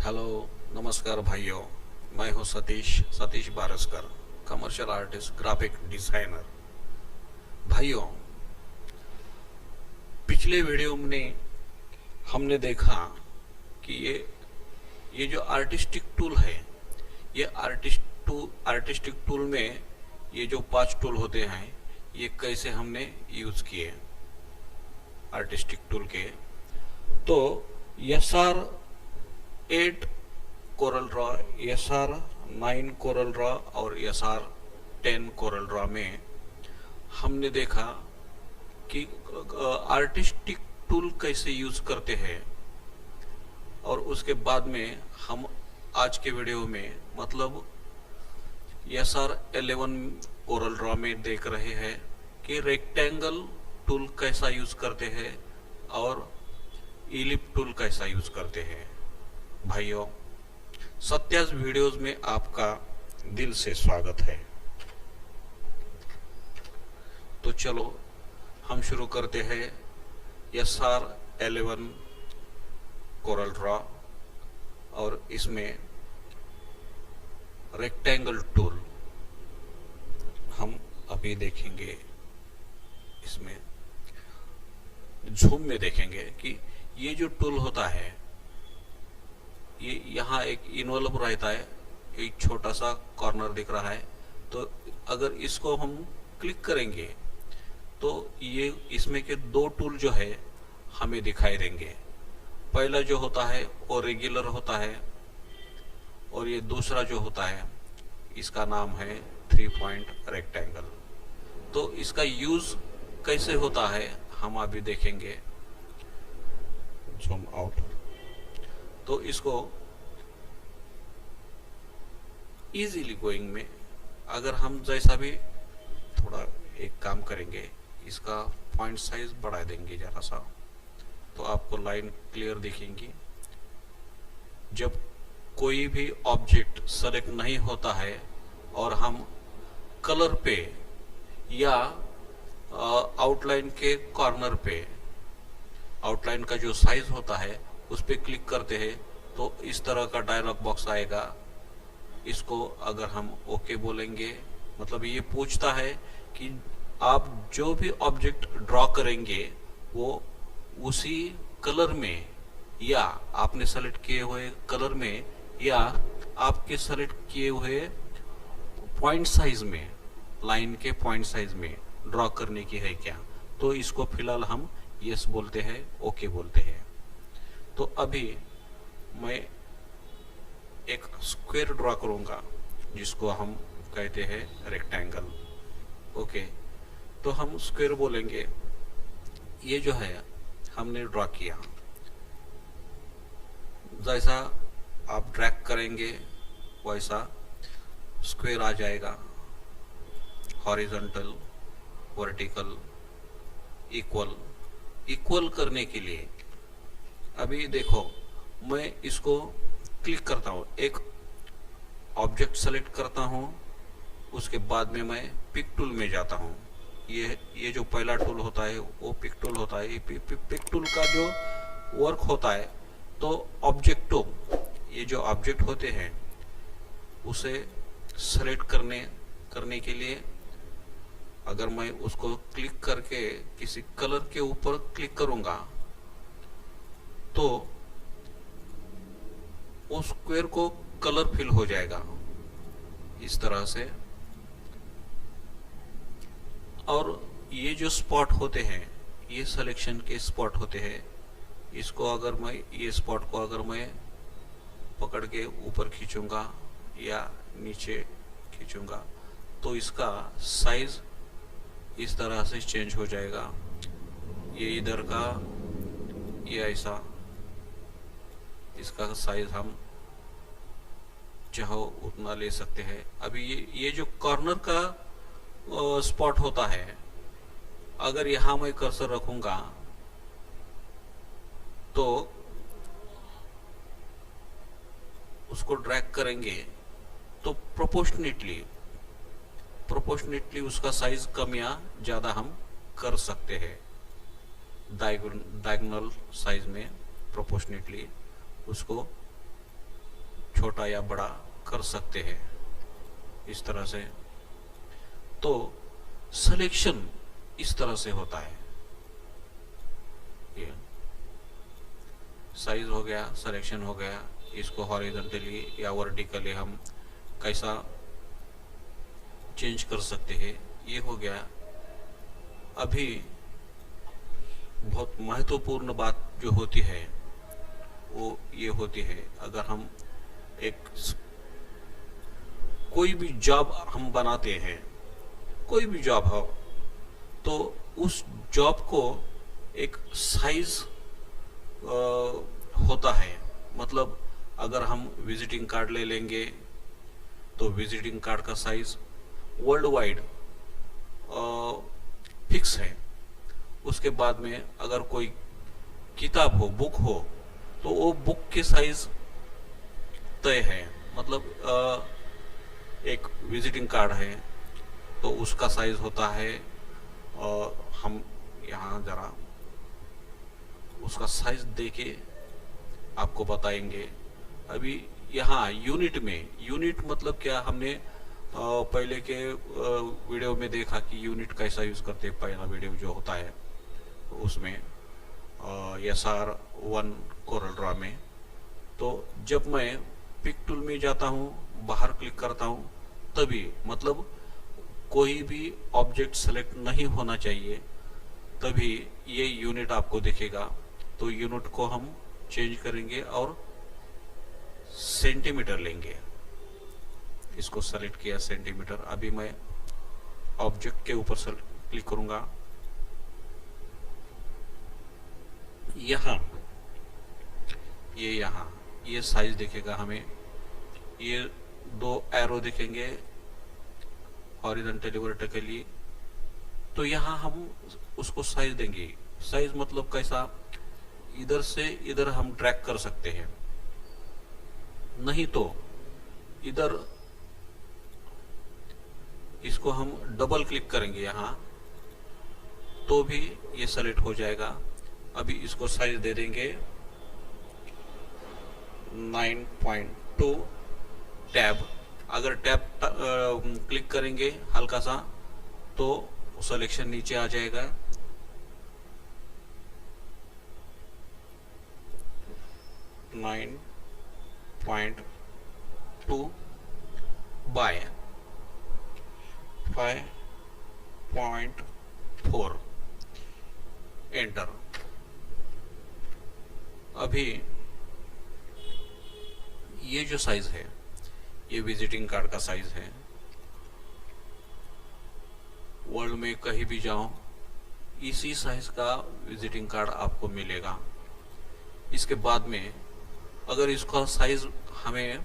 Hello, नमस्कार भाइयों। मैं हूं Satish Satish Baraskar, commercial artist, graphic designer. भाइयों, पिछले वीडियो में हमने देखा कि ये जो आर्टिस्टिक टूल है, ये आर्टिस्टिक टूल में ये जो 5 टूल होते हैं, ये कैसे हमने यूज किए आर्टिस्टिक टूल के। तो SR8 Corel Draw, SR9 Corel Draw और SR10 कोरल ड्रॉ में हमने देखा कि आर्टिस्टिक टूल कैसे यूज करते हैं। और उसके बाद में हम आज के वीडियो में मतलब SR11 कोरल ड्रॉ में देख रहे हैं कि रेक्टेंगल टूल कैसा यूज करते हैं और इलिप टूल कैसा यूज करते हैं। भाइयों, सत्याज वीडियोस में आपका दिल से स्वागत है। तो चलो हम शुरू करते हैं SR11 कोरल ड्रॉ और इसमें रेक्टेंगल टूल हम अभी देखेंगे। इसमें जूम में देखेंगे कि ये जो टूल होता है, ये यहाँ एक इन्वॉल्व रहता है, एक छोटा सा कॉर्नर दिख रहा है। तो अगर इसको हम क्लिक करेंगे तो ये इसमें के 2 टूल जो है हमें दिखाई देंगे। पहला जो होता है वो रेगुलर होता है और ये दूसरा जो होता है इसका नाम है 3 पॉइंट रेक्टेंगल। तो इसका यूज कैसे होता है हम अभी देखेंगे। Zoom out. तो इसको इजीली गोइंग में अगर हम जैसा भी थोड़ा एक काम करेंगे, इसका पॉइंट साइज बढ़ा देंगे जरा सा, तो आपको लाइन क्लियर दिखेंगी। जब कोई भी ऑब्जेक्ट सेलेक्ट नहीं होता है और हम कलर पे या आउटलाइन के कॉर्नर पे आउटलाइन का जो साइज होता है उस पर क्लिक करते हैं तो इस तरह का डायलॉग बॉक्स आएगा। इसको अगर हम ओके बोलेंगे, मतलब ये पूछता है कि आप जो भी ऑब्जेक्ट ड्रॉ करेंगे वो उसी कलर में या आपने सेलेक्ट किए हुए कलर में या आपके सेलेक्ट किए हुए पॉइंट साइज में, लाइन के पॉइंट साइज में ड्रॉ करने की है क्या। तो इसको फिलहाल हम यस बोलते हैं, ओके बोलते हैं। तो अभी मैं एक स्क्वायर ड्रॉ करूंगा जिसको हम कहते हैं रेक्टेंगल। ओके, तो हम स्क्वायर बोलेंगे। ये जो है हमने ड्रॉ किया, जैसा आप ड्रैग करेंगे वैसा स्क्वायर आ जाएगा। हॉरिजॉन्टल, वर्टिकल, इक्वल करने के लिए अभी देखो मैं इसको क्लिक करता हूं, एक ऑब्जेक्ट सेलेक्ट करता हूं, उसके बाद में मैं पिक टूल में जाता हूं। ये जो पहला टूल होता है वो पिक टूल होता है। पिक टूल का जो वर्क होता है, तो ऑब्जेक्टों, ये जो ऑब्जेक्ट होते हैं उसे सेलेक्ट करने के लिए अगर मैं उसको क्लिक करके किसी कलर के ऊपर क्लिक करूंगा तो उस स्क्वायर को कलर फिल हो जाएगा इस तरह से। और ये जो स्पॉट होते हैं, ये सिलेक्शन के स्पॉट होते हैं। इसको अगर मैं, ये स्पॉट को अगर मैं पकड़ के ऊपर खींचूंगा या नीचे खींचूंगा तो इसका साइज इस तरह से चेंज हो जाएगा। ये इधर का, ये ऐसा, इसका साइज हम चाहो उतना ले सकते हैं। अभी ये जो कॉर्नर का स्पॉट होता है, अगर यहां मैं कर्सर रखूंगा तो उसको ड्रैग करेंगे तो प्रोपोर्शनेटली उसका साइज कम या ज्यादा हम कर सकते हैं। डायगोनल साइज में प्रोपोर्शनेटली उसको छोटा या बड़ा कर सकते हैं इस तरह से। तो सिलेक्शन इस तरह से होता है। ये साइज हो गया, सिलेक्शन हो गया। इसको हॉरिजॉन्टली या वर्टिकली हम कैसा चेंज कर सकते हैं, ये हो गया। अभी बहुत महत्वपूर्ण बात जो होती है वो ये होती है, अगर हम एक कोई भी जॉब हम बनाते हैं, कोई भी जॉब हो, तो उस जॉब को एक साइज होता है। मतलब अगर हम विजिटिंग कार्ड ले लेंगे तो विजिटिंग कार्ड का साइज वर्ल्ड वाइड फिक्स है। उसके बाद में अगर कोई किताब हो, बुक हो, तो वो बुक के साइज तय है। मतलब एक विजिटिंग कार्ड है तो उसका साइज होता है, और हम यहाँ जरा उसका साइज देके आपको बताएंगे। अभी यहाँ यूनिट में, यूनिट मतलब क्या, हमने पहले के वीडियो में देखा कि यूनिट कैसा यूज करते हैं। पहला वीडियो जो होता है उसमें SR1 कोरल ड्रॉ में, तो जब मैं पिक टूल में जाता हूँ, बाहर क्लिक करता हूँ, तभी मतलब कोई भी ऑब्जेक्ट सेलेक्ट नहीं होना चाहिए, तभी ये यूनिट आपको दिखेगा। तो यूनिट को हम चेंज करेंगे और सेंटीमीटर लेंगे। इसको सेलेक्ट किया सेंटीमीटर। अभी मैं ऑब्जेक्ट के ऊपर क्लिक करूंगा, यहाँ ये साइज दिखेगा हमें। ये दो एरो दिखेंगे हॉरिजॉन्टली वर्टिकली। तो यहाँ हम उसको साइज देंगे। साइज मतलब कैसा, इधर से इधर हम ड्रैग कर सकते हैं, नहीं तो इधर इसको हम डबल क्लिक करेंगे यहाँ, तो भी ये सेलेक्ट हो जाएगा। अभी इसको साइज दे देंगे 9.2 टैब। अगर टैब क्लिक करेंगे हल्का सा तो सिलेक्शन नीचे आ जाएगा। Nine point 2 by 5.4 enter. अभी ये जो साइज है, ये विजिटिंग कार्ड का साइज है। वर्ल्ड में कहीं भी जाओ, इसी साइज का विजिटिंग कार्ड आपको मिलेगा। इसके बाद में अगर इसका साइज हमें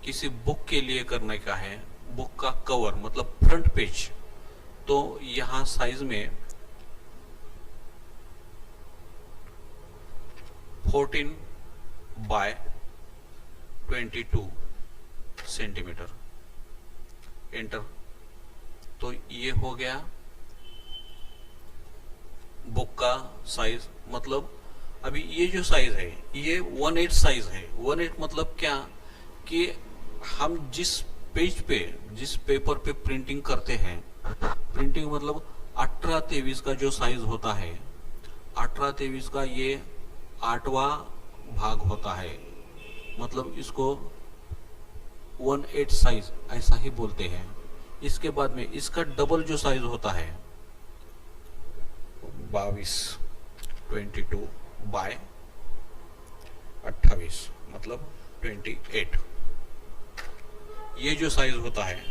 किसी बुक के लिए करने का है, बुक का कवर मतलब फ्रंट पेज, तो यहाँ साइज में 14 बाय 22 सेंटीमीटर एंटर। तो ये हो गया बुक का साइज। मतलब अभी ये जो साइज है ये 1/8 साइज है। 1/8 मतलब क्या कि हम जिस पेज पे, जिस पेपर पे प्रिंटिंग करते हैं, प्रिंटिंग मतलब 18-23 का जो साइज होता है, 18-23 का ये 8वां भाग होता है। मतलब इसको 1/8 साइज ऐसा ही बोलते हैं। इसके बाद में इसका डबल जो साइज होता है 22 बाय 28 मतलब 28। ये जो साइज होता है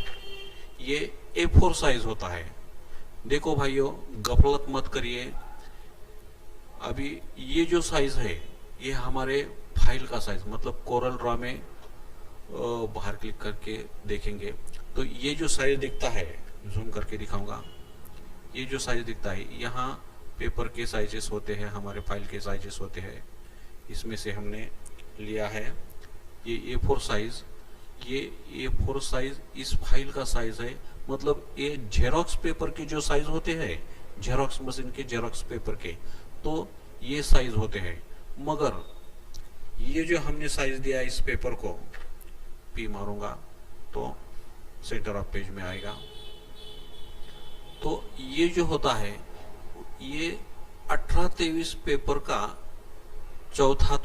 ये A4 साइज होता है। देखो भाइयों, गफलत मत करिए। अभी ये जो साइज है ये हमारे फाइल का साइज, मतलब कोरल ड्रॉ में बाहर क्लिक करके देखेंगे तो ये जो साइज दिखता है, जूम करके दिखाऊंगा, ये जो साइज दिखता है, यहाँ पेपर के साइजेस होते हैं, हमारे फाइल के साइजेस होते हैं। इसमें से हमने लिया है ये A4 साइज। ये A4 साइज इस फाइल का साइज है। मतलब ये जेरोक्स पेपर के जो साइज होते हैं, जेरोक्स मशीन के जेरोक्स पेपर के, तो ये साइज होते हैं। मगर ये जो हमने साइज दिया इस पेपर को, P मारूंगा तो सेंटर ऑफ पेज में आएगा। तो ये जो होता है ये 1823 पेपर का चौथा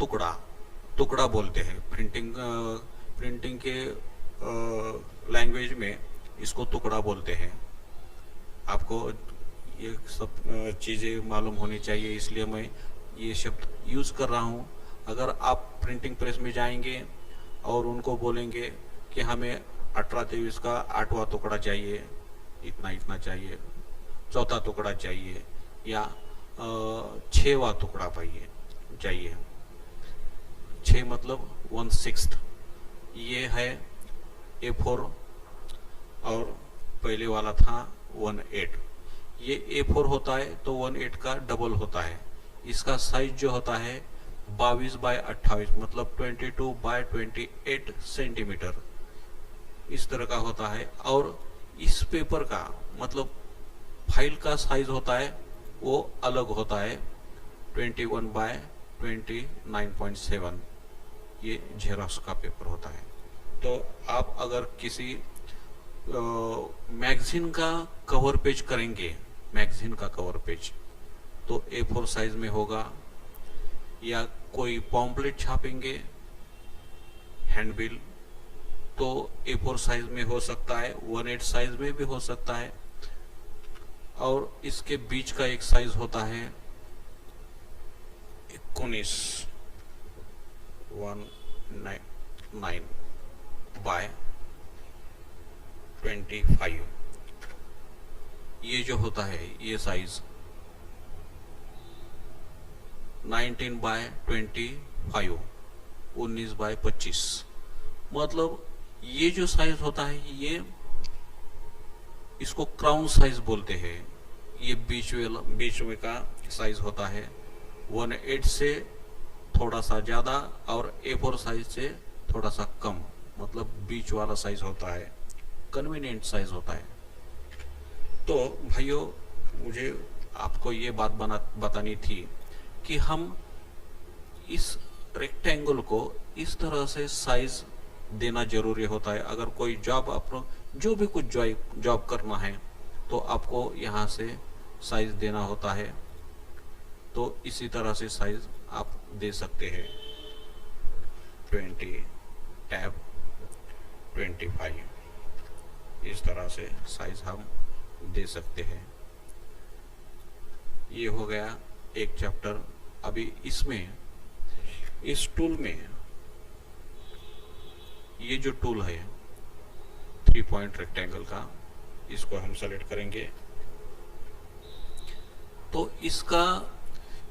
टुकड़ा बोलते हैं। प्रिंटिंग के लैंग्वेज में इसको टुकड़ा बोलते हैं। आपको ये सब चीज़ें मालूम होनी चाहिए, इसलिए मैं ये शब्द यूज़ कर रहा हूँ। अगर आप प्रिंटिंग प्रेस में जाएंगे और उनको बोलेंगे कि हमें 1823 का 8वां टुकड़ा चाहिए, इतना चाहिए, चौथा टुकड़ा चाहिए, या 6वां टुकड़ा चाहिए, 6 मतलब 1/6, ये है A4 और पहले वाला था 1/8। ये A4 होता है तो 1/8 का डबल होता है। इसका साइज जो होता है 22/28 मतलब 22/28 सेंटीमीटर इस तरह का होता है। और इस पेपर का मतलब फाइल का साइज होता है वो अलग होता है, 21/29.7। ये जेरॉक्स का पेपर होता है। तो आप अगर किसी मैगजीन का कवर पेज करेंगे, मैगजीन का कवर पेज तो A4 साइज में होगा, या कोई पॉम्पलेट छापेंगे हैंडबिल तो A4 साइज में हो सकता है, 1/8 साइज में भी हो सकता है। और इसके बीच का एक साइज होता है 19/25। ये जो होता है ये साइज 19/25, 19/25 मतलब ये जो साइज होता है ये इसको क्राउन साइज बोलते हैं। ये बीच में का साइज होता है 1/8 से थोड़ा सा ज्यादा और A4 साइज से थोड़ा सा कम, मतलब बीच वाला साइज होता है, कन्वीनियंट साइज होता है। तो भाइयों मुझे आपको ये बात बतानी थी कि हम इस रेक्टेंगल को इस तरह से साइज देना जरूरी होता है। अगर कोई जॉब आप जो भी कुछ जॉब करना है तो आपको यहाँ से साइज देना होता है। तो इसी तरह से साइज आप दे सकते हैं 20 टैब 25, इस तरह से साइज हम दे सकते हैं। ये हो गया एक चैप्टर। अभी इसमें इस टूल में ये जो टूल है 3 पॉइंट रेक्टेंगल का, इसको हम सेलेक्ट करेंगे। तो इसका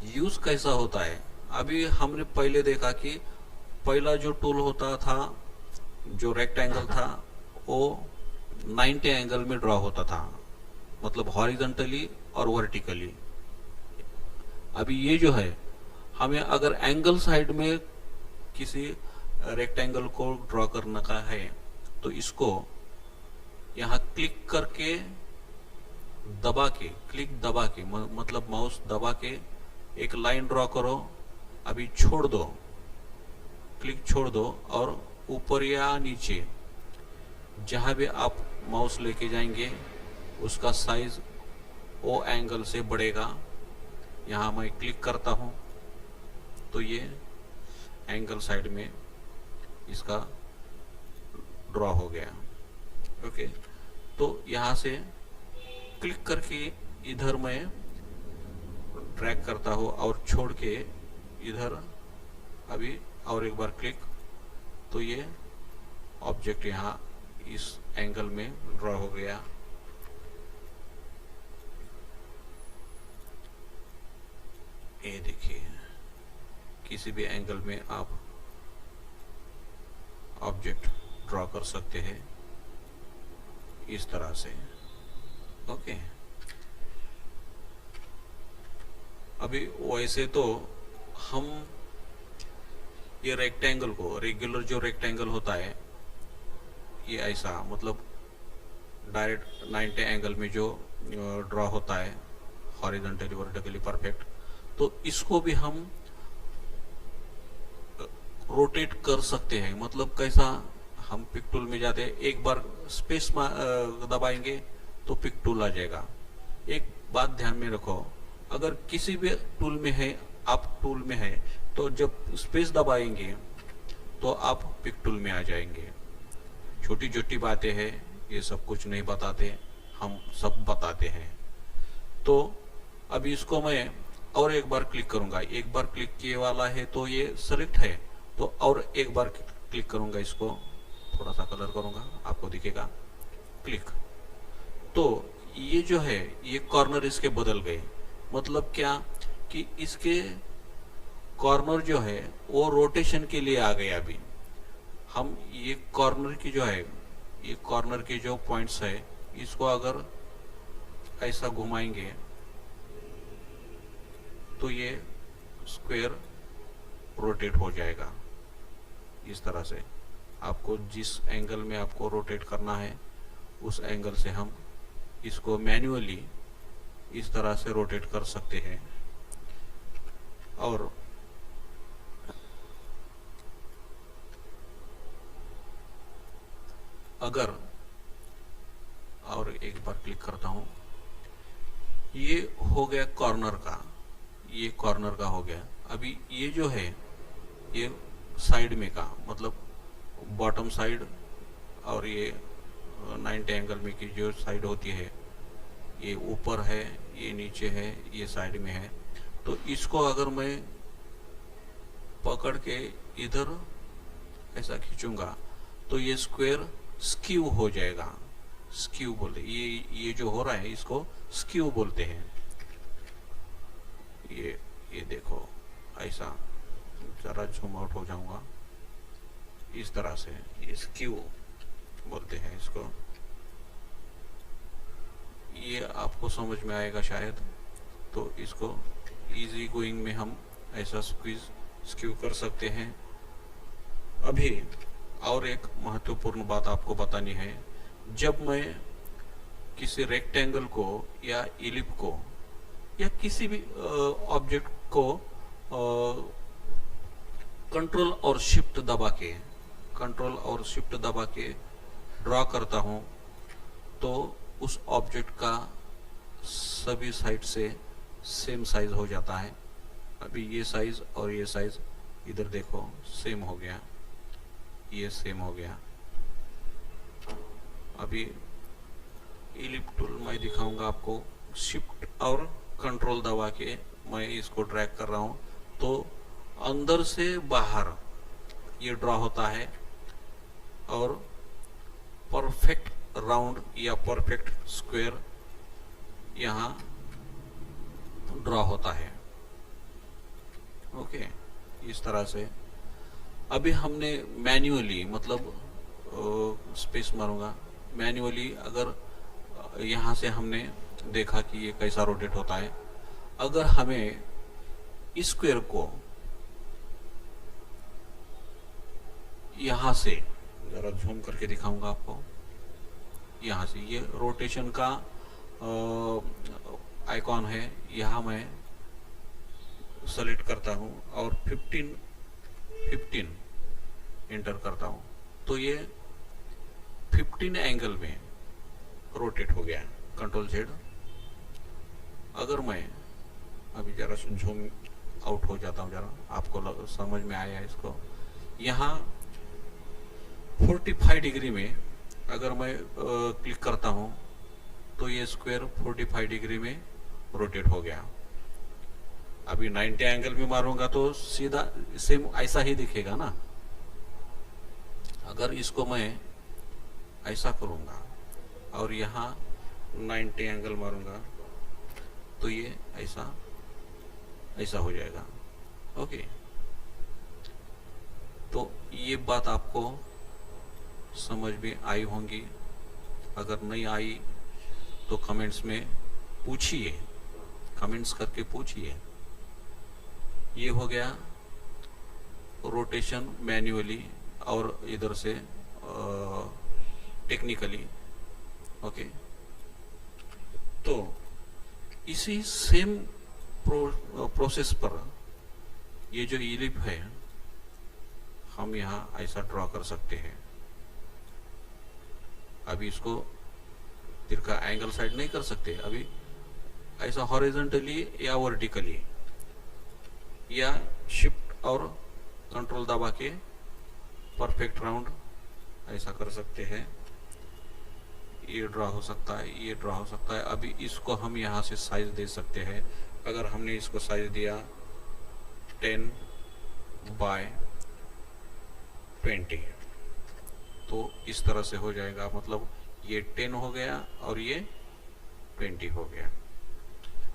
यूज कैसा होता है, अभी हमने पहले देखा कि पहला जो टूल होता था जो रेक्टेंगल था वो 90 एंगल में ड्रॉ होता था, मतलब हॉरिजॉन्टली और वर्टिकली। अभी ये जो है हमें अगर एंगल साइड में किसी रेक्टेंगल को ड्रॉ करना का है तो इसको यहाँ क्लिक करके क्लिक दबा के मतलब माउस दबा के एक लाइन ड्रॉ करो। अभी छोड़ दो, क्लिक छोड़ दो और ऊपर या नीचे जहां भी आप माउस लेके जाएंगे उसका साइज वो एंगल से बढ़ेगा। यहाँ मैं क्लिक करता हूं तो ये एंगल साइड में इसका ड्रॉ हो गया। ओके, तो यहाँ से क्लिक करके इधर मैं ड्रैग करता हूँ और छोड़ के इधर अभी और एक बार क्लिक, तो ये ऑब्जेक्ट यहाँ इस एंगल में ड्रॉ हो गया। ये देखिए किसी भी एंगल में आप ऑब्जेक्ट ड्रॉ कर सकते हैं इस तरह से। ओके, अभी वैसे तो हम ये रेक्टेंगल को, रेगुलर जो रेक्टेंगल होता है ये ऐसा मतलब डायरेक्ट 90 एंगल में जो ड्रॉ होता है हॉरिजॉन्टली वर्टिकली परफेक्ट, तो इसको भी हम रोटेट कर सकते हैं। मतलब कैसा, हम पिक टूल में जाते हैं, एक बार स्पेस दबाएंगे तो पिक टूल आ जाएगा। एक बात ध्यान में रखो, अगर किसी भी टूल में है, आप टूल में है, तो जब स्पेस दबाएंगे तो आप पिक टूल में आ जाएंगे। छोटी छोटी बातें हैं, ये सब कुछ नहीं बताते, हम सब बताते हैं। तो अभी इसको मैं और एक बार क्लिक करूंगा, एक बार क्लिक किए वाला है तो ये सेलेक्ट है, तो और एक बार क्लिक करूंगा, इसको थोड़ा सा कलर करूंगा, आपको दिखेगा क्लिक। तो ये जो है ये कॉर्नर इसके बदल गए। मतलब क्या कि इसके कॉर्नर जो है वो रोटेशन के लिए आ गए। अभी हम ये कॉर्नर की जो है, ये कॉर्नर के जो पॉइंट्स है, इसको अगर ऐसा घुमाएंगे तो ये स्क्वायर रोटेट हो जाएगा। इस तरह से आपको जिस एंगल में आपको रोटेट करना है उस एंगल से हम इसको मैन्युअली इस तरह से रोटेट कर सकते हैं। और अगर और एक बार क्लिक करता हूं, ये हो गया कॉर्नर का, ये कॉर्नर का हो गया। अभी ये जो है ये साइड में का, मतलब बॉटम साइड, और ये 90 एंगल में की जो साइड होती है, ये ऊपर है, ये नीचे है, ये साइड में है। तो इसको अगर मैं पकड़ के इधर ऐसा खींचूंगा तो ये स्क्वायर स्क्यू हो जाएगा। स्क्यू बोलते, ये जो हो रहा है इसको स्क्यू बोलते हैं। ये देखो, ऐसा जरा जूम आउट हो जाऊंगा, इस तरह से ये स्क्यू बोलते हैं इसको। ये आपको समझ में आएगा शायद। तो इसको इजी गोइंग में हम ऐसा स्क्यू कर सकते हैं। अभी और एक महत्वपूर्ण बात आपको बतानी है, जब मैं किसी रेक्टेंगल को या इलिप को या किसी भी ऑब्जेक्ट को कंट्रोल और शिफ्ट दबा के ड्रॉ करता हूं, तो उस ऑब्जेक्ट का सभी साइड से सेम साइज हो जाता है। अभी ये साइज और ये साइज इधर देखो सेम हो गया, ये सेम हो गया। अभी इलिप टूल मैं दिखाऊंगा आपको, शिफ्ट और कंट्रोल दबा के मैं इसको ड्रैग कर रहा हूं तो अंदर से बाहर ये ड्रॉ होता है और परफेक्ट राउंड या परफेक्ट स्क्वायर यहां ड्रॉ होता है। ओके, इस तरह से। अभी हमने मैन्युअली, मतलब स्पेस मारूंगा, मैन्युअली अगर यहां से हमने देखा कि ये कैसा रोटेट होता है। अगर हमें इस स्क्वायर को यहां से जरा झूम करके दिखाऊंगा आपको, यहां से ये रोटेशन का आइकॉन है, यहां मैं सेलेक्ट करता हूं और 15 एंटर करता हूं तो ये 15 एंगल में रोटेट हो गया। Control Z. अगर मैं अभी जरा झूम आउट हो जाता हूं, जरा आपको समझ में आया इसको, यहां 45 डिग्री में अगर मैं क्लिक करता हूं तो ये स्क्वायर 45 डिग्री में रोटेट हो गया। अभी 90 एंगल में मारूंगा तो सीधा सेम ऐसा ही दिखेगा ना। अगर इसको मैं ऐसा करूंगा और यहाँ 90 एंगल मारूंगा तो ये ऐसा हो जाएगा। ओके, तो ये बात आपको समझ में आई होंगी। अगर नहीं आई तो कमेंट्स में पूछिए, कमेंट्स करके पूछिए। ये हो गया रोटेशन मैन्युअली और इधर से टेक्निकली। ओके, तो इसी सेम प्रोसेस पर ये जो इलिप है हम यहाँ ऐसा ड्रॉ कर सकते हैं। अभी इसको तिरका एंगल साइड नहीं कर सकते, अभी ऐसा हॉरिजॉन्टली या वर्टिकली या शिफ्ट और कंट्रोल दबा के परफेक्ट राउंड ऐसा कर सकते हैं। ये ड्रा हो सकता है, ये ड्रा हो सकता है। अभी इसको हम यहाँ से साइज दे सकते हैं। अगर हमने इसको साइज दिया 10/20 तो इस तरह से हो जाएगा, मतलब ये 10 हो गया और ये 20 हो गया।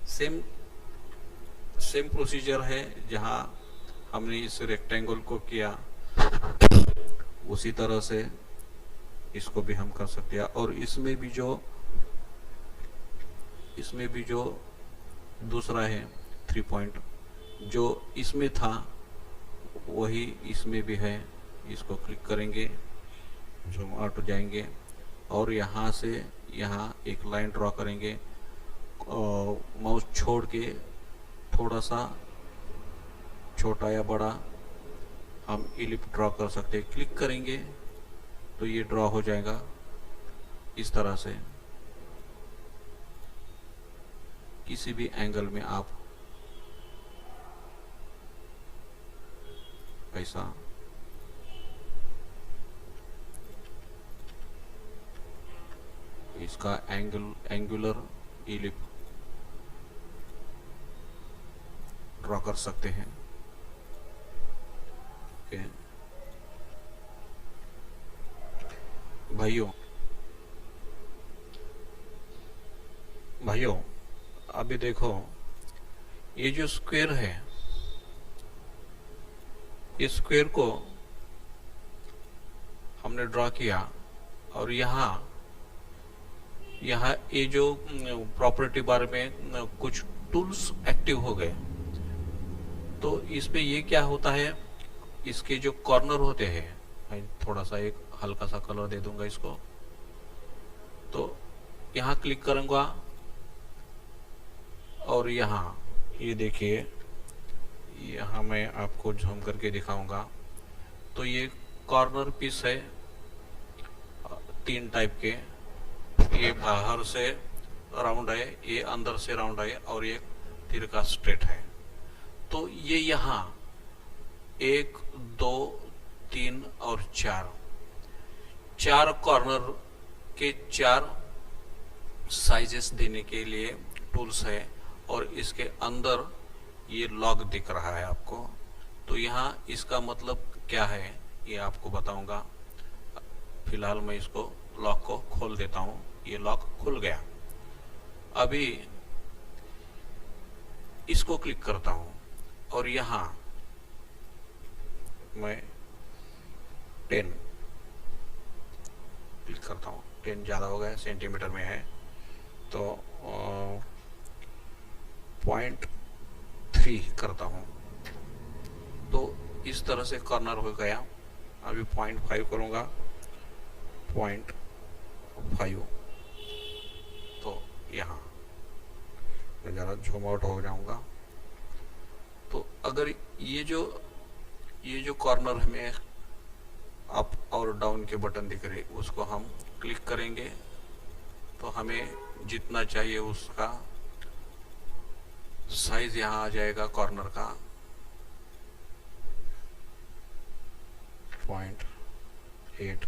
सेम प्रोसीजर है जहां हमने इस रेक्टेंगल को किया, उसी तरह से इसको भी हम कर सकते हैं। और इसमें भी जो दूसरा है 3 पॉइंट जो इसमें था वही इसमें भी है। इसको क्लिक करेंगे, जूम आउट हो जाएंगे और यहाँ से यहाँ एक लाइन ड्रॉ करेंगे। माउस छोड़ के थोड़ा सा छोटा या बड़ा हम इलिप्स ड्रॉ कर सकते हैं। क्लिक करेंगे तो ये ड्रॉ हो जाएगा इस तरह से। किसी भी एंगल में आप ऐसा इसका एंगुलर इलिप्स ड्रॉ कर सकते हैं। ओके भाइयों अभी देखो ये जो स्क्वायर है, इस स्क्वायर को हमने ड्रॉ किया और यहाँ ये जो प्रॉपर्टी बार में कुछ टूल्स एक्टिव हो गए। तो इसमें ये क्या होता है, इसके जो कॉर्नर होते हैं, मैं थोड़ा सा एक हल्का सा कलर दे दूंगा इसको। तो यहाँ क्लिक करूंगा और यहाँ ये देखिए, यहाँ मैं आपको झूम करके दिखाऊंगा। तो ये कॉर्नर पीस है 3 टाइप के। ये बाहर से राउंड है, ये अंदर से राउंड है और ये तिरका स्ट्रेट है। तो ये यहाँ 1 2 3 और 4 कॉर्नर के 4 साइजेस देने के लिए टूल्स है। और इसके अंदर ये लॉक दिख रहा है आपको। तो यहाँ इसका मतलब क्या है ये आपको बताऊंगा। फिलहाल मैं इसको लॉक को खोल देता हूँ। ये लॉक खुल गया। अभी इसको क्लिक करता हूँ और यहाँ मैं 10 क्लिक करता हूँ। 10 ज्यादा हो गया, सेंटीमीटर में है तो 0.3 करता हूँ। तो इस तरह से कॉर्नर हो गया। अभी 0.5 करूंगा, 0.5। तो यहाँ मैं जरा झूम आउट हो जाऊंगा। तो अगर ये जो कॉर्नर हमें अप और डाउन के बटन दिख रहे, उसको हम क्लिक करेंगे तो हमें जितना चाहिए उसका साइज यहाँ आ जाएगा कॉर्नर का 0.8।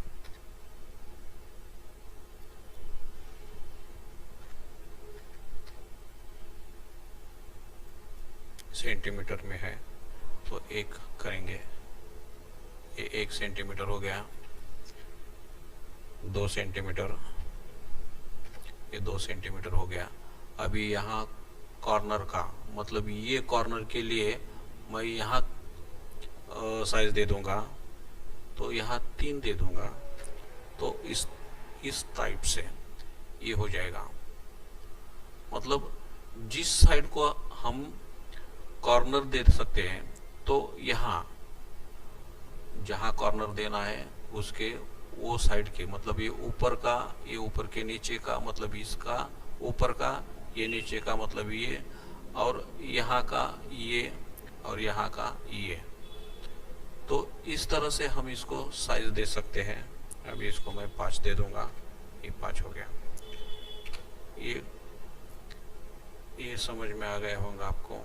सेंटीमीटर में है तो 1 करेंगे। ये 1 सेंटीमीटर हो गया। 2 सेंटीमीटर, ये 2 सेंटीमीटर हो गया। अभी यहाँ कॉर्नर का मतलब ये कॉर्नर के लिए मैं यहाँ साइज दे दूंगा, तो यहाँ 3 दे दूंगा। तो इस टाइप से ये हो जाएगा। मतलब जिस साइड को हम कॉर्नर दे सकते हैं, तो यहाँ जहाँ कॉर्नर देना है उसके वो साइड के, मतलब ये ऊपर का, ये ऊपर के नीचे का मतलब इसका ऊपर का, ये नीचे का मतलब ये, और यहाँ का ये और यहाँ का ये। तो इस तरह से हम इसको साइज दे सकते हैं। अभी इसको मैं 5 दे दूंगा। ये 5 हो गया। ये समझ में आ गया होगा आपको।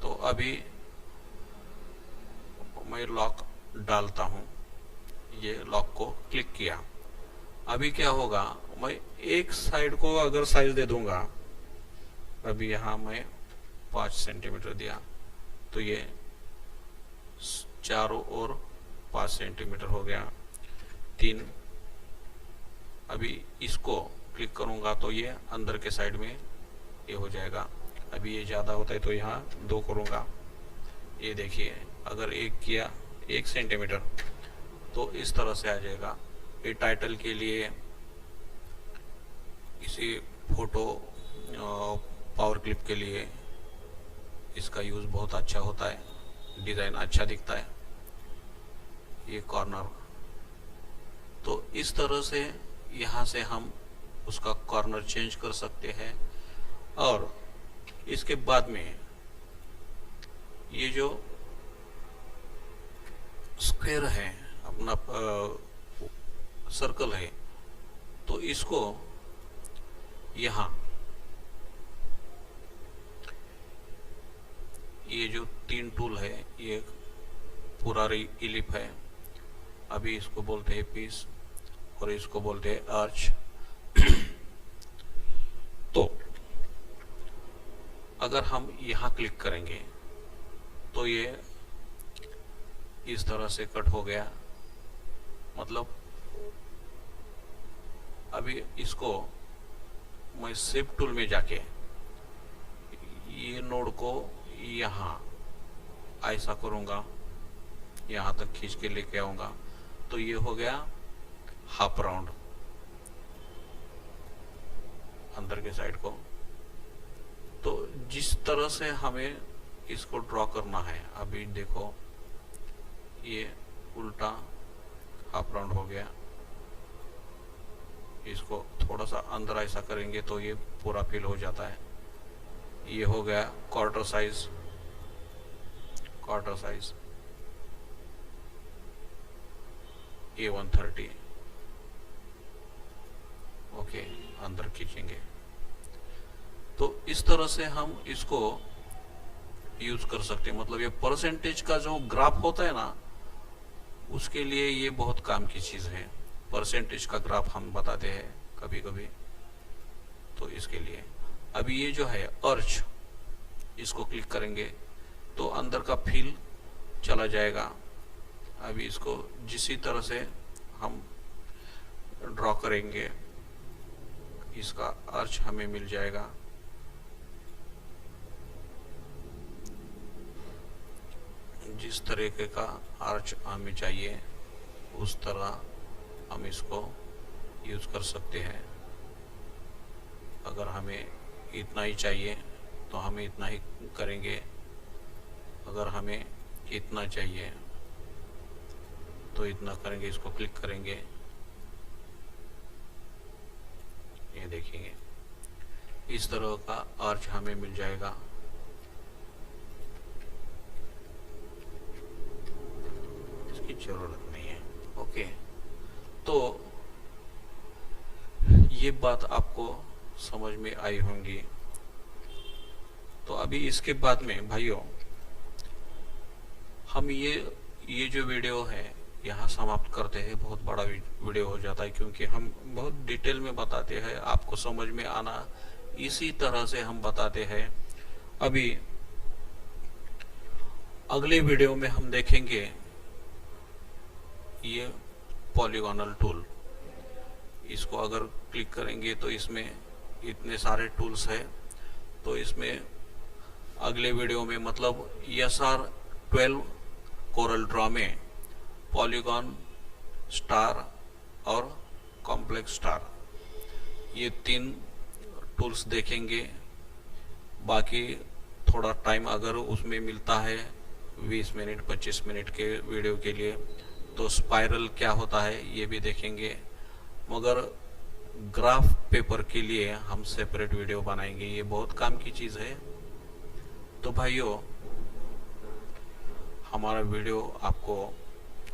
तो अभी मैं लॉक डालता हूँ, ये लॉक को क्लिक किया। अभी क्या होगा, मैं एक साइड को अगर साइज दे दूंगा, अभी यहाँ मैं 5 सेंटीमीटर दिया तो ये चारों ओर 5 सेंटीमीटर हो गया, 3। अभी इसको क्लिक करूंगा तो ये अंदर के साइड में ये हो जाएगा। अभी ये ज्यादा होता है तो यहाँ 2 करूंगा। ये देखिए, अगर 1 किया 1 सेंटीमीटर तो इस तरह से आ जाएगा। ये टाइटल के लिए, किसी फोटो पावर क्लिप के लिए इसका यूज बहुत अच्छा होता है, डिजाइन अच्छा दिखता है। ये कॉर्नर, तो इस तरह से यहाँ से हम उसका कॉर्नर चेंज कर सकते हैं। और इसके बाद में ये जो स्क्वायर है अपना सर्कल है, तो इसको यहाँ ये जो 3 टूल है, ये पूरा इलिप है। अभी इसको बोलते हैं पीस और इसको बोलते हैं आर्च। तो अगर हम यहाँ क्लिक करेंगे तो ये इस तरह से कट हो गया। मतलब अभी इसको मैं शेप टूल में जाके ये नोड को यहाँ ऐसा करूंगा, यहाँ तक खींच के लेके आऊंगा तो ये हो गया हाफ राउंड अंदर के साइड को। तो जिस तरह से हमें इसको ड्रॉ करना है, अभी देखो ये उल्टा हाफ राउंड हो गया। इसको थोड़ा सा अंदर ऐसा करेंगे तो ये पूरा फिल हो जाता है। ये हो गया क्वार्टर साइज। ये 130। ओके, अंदर खींचेंगे तो इस तरह से हम इसको यूज कर सकते हैं। मतलब ये परसेंटेज का जो ग्राफ होता है ना, उसके लिए ये बहुत काम की चीज है। परसेंटेज का ग्राफ हम बताते हैं कभी कभी, तो इसके लिए अभी ये जो है अर्च, इसको क्लिक करेंगे तो अंदर का फील चला जाएगा। अभी इसको जिसी तरह से हम ड्रॉ करेंगे, इसका अर्च हमें मिल जाएगा। जिस तरीके का आर्च हमें चाहिए उस तरह हम इसको यूज कर सकते हैं। अगर हमें इतना ही चाहिए तो हमें इतना ही करेंगे, अगर हमें इतना चाहिए तो इतना करेंगे। इसको क्लिक करेंगे, ये देखेंगे इस तरह का आर्च हमें मिल जाएगा। इसकी जरूरत नहीं है। ओके, तो ये बात आपको समझ में आई होंगी। तो अभी इसके बाद में भाइयों, हम ये जो वीडियो है यहाँ समाप्त करते हैं। बहुत बड़ा वीडियो हो जाता है क्योंकि हम बहुत डिटेल में बताते हैं, आपको समझ में आना इसी तरह से हम बताते हैं। अभी अगले वीडियो में हम देखेंगे ये पॉलीगोनल टूल। इसको अगर क्लिक करेंगे तो इसमें इतने सारे टूल्स है। तो इसमें अगले वीडियो में, मतलब SR12 कोरल ड्रॉ में पॉलीगॉन, स्टार और कॉम्प्लेक्स स्टार, ये 3 टूल्स देखेंगे। बाकी थोड़ा टाइम अगर उसमें मिलता है 20 मिनट 25 मिनट के वीडियो के लिए, तो स्पाइरल क्या होता है ये भी देखेंगे। मगर ग्राफ पेपर के लिए हम सेपरेट वीडियो बनाएंगे, ये बहुत काम की चीज है। तो भाइयों, हमारा वीडियो आपको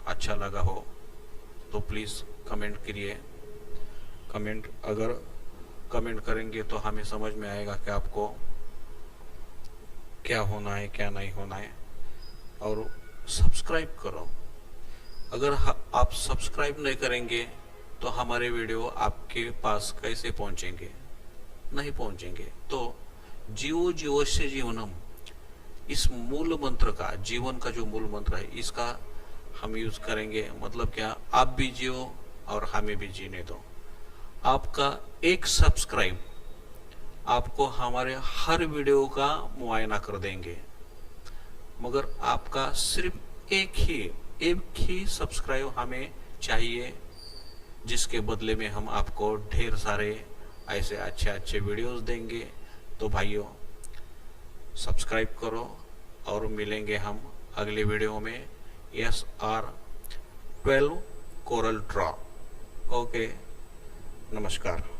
अच्छा लगा हो तो प्लीज कमेंट करिए। कमेंट अगर कमेंट करेंगे तो हमें समझ में आएगा कि आपको क्या होना है क्या नहीं होना है। और सब्सक्राइब करो। अगर आप सब्सक्राइब नहीं करेंगे तो हमारे वीडियो आपके पास कैसे पहुंचेंगे? नहीं पहुंचेंगे। तो जीवो जीवस्य जीवनम, इस मूल मंत्र का, जीवन का जो मूल मंत्र है, इसका हम यूज करेंगे। मतलब क्या, आप भी जियो और हमें भी जीने दो। आपका एक सब्सक्राइब आपको हमारे हर वीडियो का मुआयना कर देंगे, मगर आपका सिर्फ एक ही सब्सक्राइब हमें चाहिए, जिसके बदले में हम आपको ढेर सारे ऐसे अच्छे अच्छे वीडियोस देंगे। तो भाइयों, सब्सक्राइब करो और मिलेंगे हम अगले वीडियो में। SR12 Corel Draw. ओके, नमस्कार।